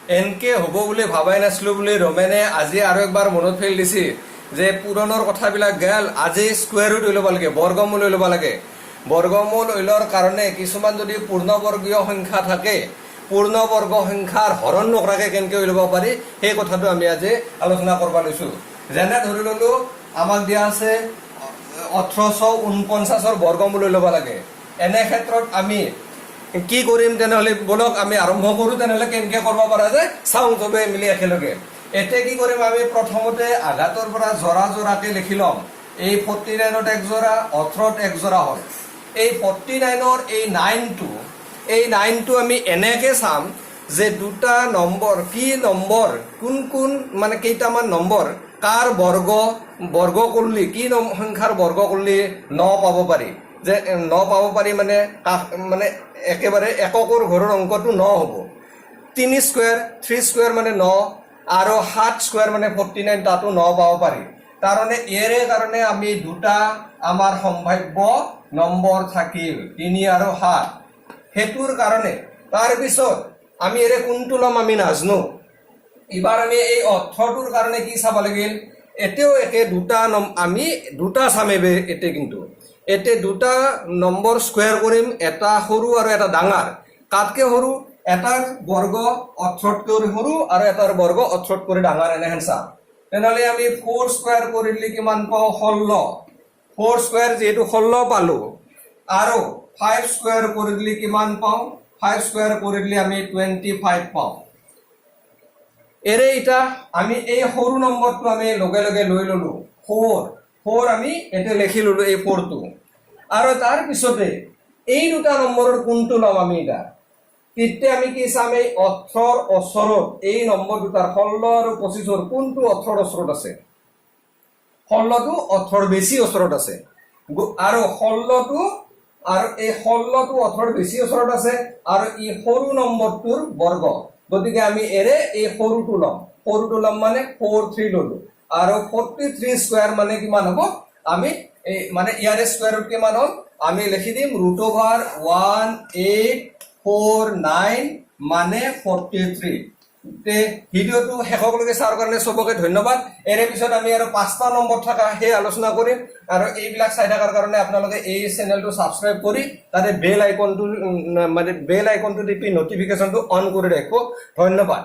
এনকে হ'ব বুলি ভাবাই নাছিলো বুলি ৰমেনে আজি আৰু একবাৰ মনত ফেল দিছে যে পুৰণৰ কথাবিলাক গেল আজি স্কুৱেৰ ৰুট লৈ ল'ব লাগে, বৰ্গমূল লৈ ল'ব লাগে। বৰ্গমূল লৈ লোৱাৰ কাৰণে কিছুমান যদি পূৰ্ণবৰ্গীয় সংখ্যা থাকে, পূৰ্ণবৰ্গ সংখ্যাৰ হৰণ নকৰাকে কেনেকৈ লৈ ল'ব পাৰি সেই কথাটো আমি আজি আলোচনা কৰিব লৈছো। যেনে ধৰি ললো আমাক দিয়া আছে 1849 বৰ্গমূল লৈ ল'ব লাগে। এনে ক্ষেত্ৰত আমি কি কৰিম তেনেহ'লে বলক আমি আৰম্ভ কৰোঁ। তেনেহ'লে কেনেকৈ কৰিব পৰা যায় চাওঁ চবে মিলি একেলগে। এতিয়া কি কৰিম, আমি প্ৰথমতে আঘাতৰ পৰা জৰা জৰাকে লিখি ল'ম। এই 49ত এক জোৰা, 18ত এক জোৰা হ'ল। এই 49ৰ এই 9টো আমি এনেকে চাম যে দুটা নম্বৰ, কি নম্বৰ, কোন কোন মানে কেইটামান নম্বৰ কাৰ বৰ্গ কৰিলে, কি সংখ্যাৰ বৰ্গ কৰিলে 9 পাব পাৰি। যে 9 পাব পাৰি মানে একেবাৰে এককৰ ঘৰৰ অংকটো 9 হ'ব। 3 স্কুৱেৰ মানে 9 আৰু 7 স্কুৱেৰ মানে 49, তাতো 9 পাব পাৰি। তাৰমানে ইয়াৰে কাৰণে আমি দুটা আমাৰ সম্ভাৱ্য নম্বৰ থাকিল, 3 আৰু 7। সেইটোৰ কাৰণে তাৰপিছত আমি এৰে কোনটো ল'ম আমি নাজানো। এবাৰ আমি এই 18টোৰ কাৰণে কি চাব লাগিল, এতিয়াও একে আমি দুটা চাম এতে, কিন্তু এতে দুটা নম্বৰ স্কুৱেৰ কৰিম, এটা সৰু আৰু এটা ডাঙৰ। কাতকে সৰু, এটাৰ বৰ্গ 18তকৈ সৰু আৰু এটাৰ বৰ্গ 18তকৈ ডাঙৰ, এনেহেন চাম। তেনেহ'লে আমি 4 স্কুৱেৰ কৰিলে কিমান পাওঁ, 16। 4 স্কুৱেৰ যিহেতু 16 পালো, আৰু 5 স্কুৱেৰ কৰিলে কিমান পাওঁ, 5 স্কুৱেৰ কৰিলে আমি 25 পাওঁ। এৰে এতিয়া আমি এই সৰু নম্বৰটো আমি লগে লগে লৈ ললো 4 আমি এতিয়া লিখি ললো এই 4টো। আৰু তাৰ পিছতে এই দুটা নম্বৰৰ কোনটো ল'ম আমি তেতিয়া আমি কি চাম, এই 18ৰ ওচৰত এই নম্বৰ দুটাৰ 16 আৰু 25ৰ কোনটো 18ৰ ওচৰত আছে। 16টো 18ৰ বেছি ওচৰত আছে, আৰু 16টো আৰু এই 16টো 18ৰ বেছি ওচৰত আছে, আৰু এই সৰু নম্বৰটোৰ বৰ্গ। গতিকে আমি এৰে এই সৰুটো ল'ম মানে 43 ললো। আৰু 43 স্কুৱেৰ মানে কিমান হ'ব, আমি এই মানে ইয়াৰে স্কুৱেৰ ৰুট কিমান হ'ল আমি লিখি দিম √1849 মানে 43। ভিডিঅ'টো শেষলৈকে চোৱাৰ কাৰণে চবকে ধন্যবাদ। এৰে পিছত আমি আৰু 5টা নম্বৰ থকা সেই আলোচনা কৰিম। আৰু এইবিলাক চাই থকাৰ কাৰণে আপোনালোকে এই চেনেলটো ছাবস্ক্ৰাইব কৰি তাতে বেল আইকনটো টিপি নটিফিকেশ্যনটো অন কৰি ৰাখিব। ধন্যবাদ।